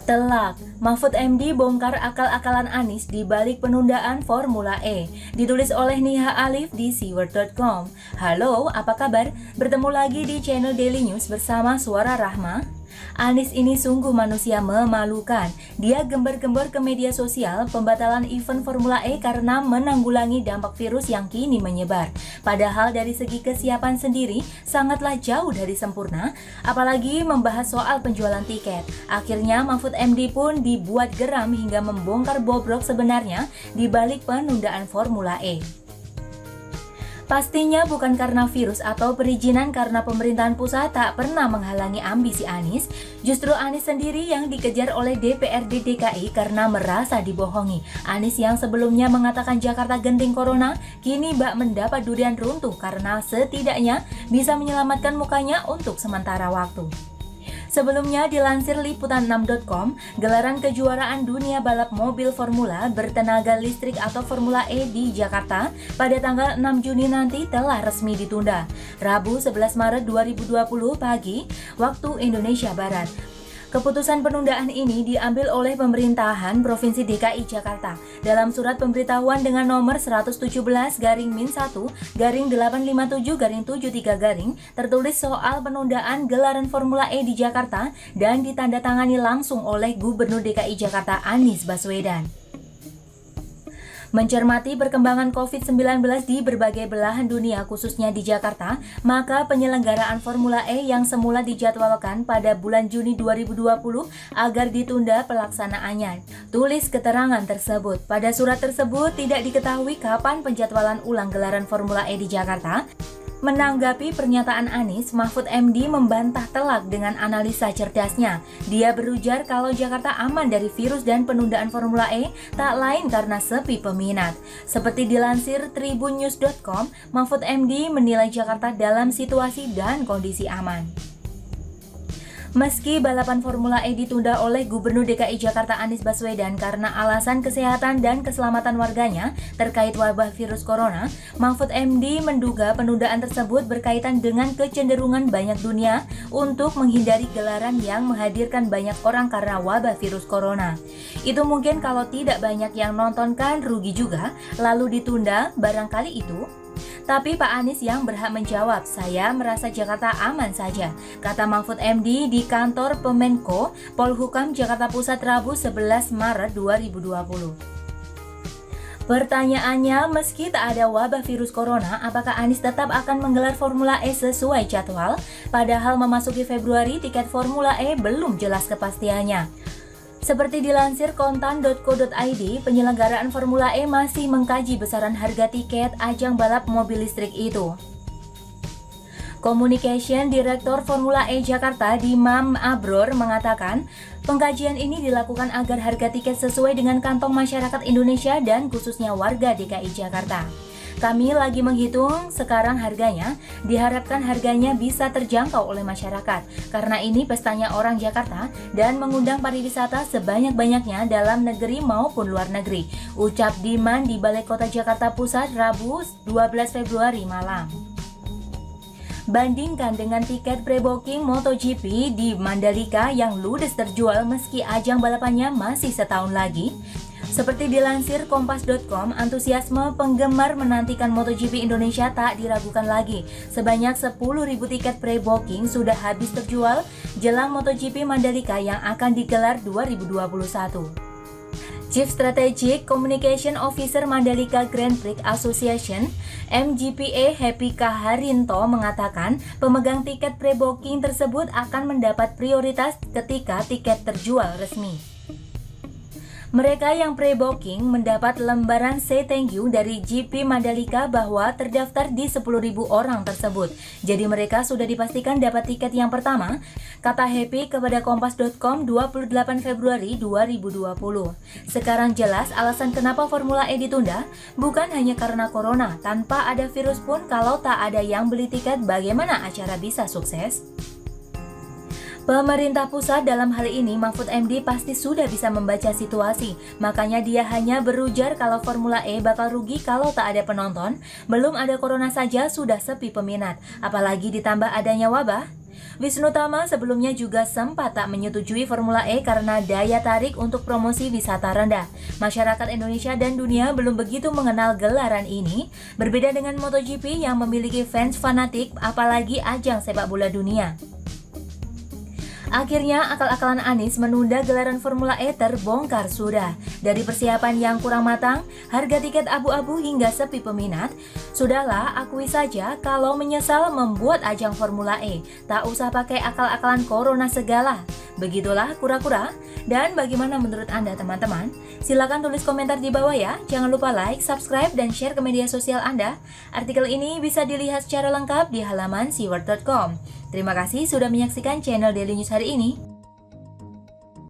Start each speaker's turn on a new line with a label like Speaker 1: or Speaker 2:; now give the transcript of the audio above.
Speaker 1: Telak, Mahfud MD bongkar akal-akalan Anies di balik penundaan Formula E. Ditulis oleh Niha Alif di siword.com. Halo, apa kabar? Bertemu lagi di channel Daily News bersama Suara Rahma. Anies ini sungguh manusia memalukan. Dia gembar-gembor ke media sosial pembatalan event Formula E karena menanggulangi dampak virus yang kini menyebar. Padahal dari segi kesiapan sendiri sangatlah jauh dari sempurna, apalagi membahas soal penjualan tiket. Akhirnya Mahfud MD pun dibuat geram hingga membongkar bobrok sebenarnya di balik penundaan Formula E. Pastinya bukan karena virus atau perizinan, karena pemerintahan pusat tak pernah menghalangi ambisi Anies. Justru Anies sendiri yang dikejar oleh DPRD DKI karena merasa dibohongi. Anies yang sebelumnya mengatakan Jakarta genting corona, kini bak mendapat durian runtuh karena setidaknya bisa menyelamatkan mukanya untuk sementara waktu. Sebelumnya dilansir liputan6.com, gelaran kejuaraan dunia balap mobil formula bertenaga listrik atau Formula E di Jakarta pada tanggal 6 Juni nanti telah resmi ditunda. Rabu 11 Maret 2020 pagi, waktu Indonesia Barat. Keputusan penundaan ini diambil oleh pemerintahan Provinsi DKI Jakarta dalam surat pemberitahuan dengan nomor 117/min-1/857-73 tertulis soal penundaan gelaran Formula E di Jakarta dan ditandatangani langsung oleh Gubernur DKI Jakarta Anies Baswedan. Mencermati perkembangan COVID-19 di berbagai belahan dunia khususnya di Jakarta, maka penyelenggaraan Formula E yang semula dijadwalkan pada bulan Juni 2020 agar ditunda pelaksanaannya. Tulis keterangan tersebut. Pada surat tersebut tidak diketahui kapan penjadwalan ulang gelaran Formula E di Jakarta. Menanggapi pernyataan Anies, Mahfud MD membantah telak dengan analisa cerdasnya. Dia berujar kalau Jakarta aman dari virus dan penundaan Formula E tak lain karena sepi peminat. Seperti dilansir tribunnews.com, Mahfud MD menilai Jakarta dalam situasi dan kondisi aman. Meski balapan Formula E ditunda oleh Gubernur DKI Jakarta Anies Baswedan karena alasan kesehatan dan keselamatan warganya terkait wabah virus corona, Mahfud MD menduga penundaan tersebut berkaitan dengan kecenderungan banyak dunia untuk menghindari gelaran yang menghadirkan banyak orang karena wabah virus corona. Itu mungkin kalau tidak banyak yang nonton kan rugi juga, lalu ditunda barangkali itu. Tapi Pak Anies yang berhak menjawab, saya merasa Jakarta aman saja, kata Mahfud MD di kantor Pemenko Polhukam Jakarta Pusat Rabu 11 Maret 2020. Pertanyaannya, meski tak ada wabah virus corona, apakah Anies tetap akan menggelar Formula E sesuai jadwal? Padahal memasuki Februari, tiket Formula E belum jelas kepastiannya. Seperti dilansir kontan.co.id, penyelenggaraan Formula E masih mengkaji besaran harga tiket ajang balap mobil listrik itu. Communication Director Formula E Jakarta Dimam Abror mengatakan, pengkajian ini dilakukan agar harga tiket sesuai dengan kantong masyarakat Indonesia dan khususnya warga DKI Jakarta. Kami lagi menghitung sekarang harganya, diharapkan harganya bisa terjangkau oleh masyarakat, karena ini pestanya orang Jakarta dan mengundang pariwisata sebanyak-banyaknya dalam negeri maupun luar negeri, ucap Diman di Balai Kota Jakarta Pusat Rabu 12 Februari malam. Bandingkan dengan tiket pre-booking MotoGP di Mandalika yang ludes terjual meski ajang balapannya masih setahun lagi. Seperti dilansir kompas.com, antusiasme penggemar menantikan MotoGP Indonesia tak diragukan lagi. Sebanyak 10.000 tiket pre-booking sudah habis terjual jelang MotoGP Mandalika yang akan digelar 2021. Chief Strategic Communication Officer Mandalika Grand Prix Association MGPA Happy Kaharinto mengatakan pemegang tiket pre-booking tersebut akan mendapat prioritas ketika tiket terjual resmi. Mereka yang pre-booking mendapat lembaran say thank you dari GP Mandalika bahwa terdaftar di 10.000 orang tersebut. Jadi mereka sudah dipastikan dapat tiket yang pertama, kata Happy kepada kompas.com 28 Februari 2020. Sekarang jelas alasan kenapa Formula E ditunda, bukan hanya karena corona. Tanpa ada virus pun kalau tak ada yang beli tiket, bagaimana acara bisa sukses? Pemerintah pusat dalam hal ini Mahfud MD pasti sudah bisa membaca situasi, makanya dia hanya berujar kalau Formula E bakal rugi kalau tak ada penonton. Belum ada corona saja sudah sepi peminat, apalagi ditambah adanya wabah. Wisnu Tama sebelumnya juga sempat tak menyetujui Formula E karena daya tarik untuk promosi wisata rendah. Masyarakat Indonesia dan dunia belum begitu mengenal gelaran ini, berbeda dengan MotoGP yang memiliki fans fanatik apalagi ajang sepak bola dunia. Akhirnya, akal-akalan Anies menunda gelaran Formula E terbongkar sudah. Dari persiapan yang kurang matang, harga tiket abu-abu hingga sepi peminat, sudahlah akui saja kalau menyesal membuat ajang Formula E. Tak usah pakai akal-akalan corona segala. Begitulah kura-kura. Dan bagaimana menurut Anda teman-teman? Silakan tulis komentar di bawah ya. Jangan lupa like, subscribe, dan share ke media sosial Anda. Artikel ini bisa dilihat secara lengkap di halaman siward.com. Terima kasih sudah menyaksikan channel Daily News hari ini.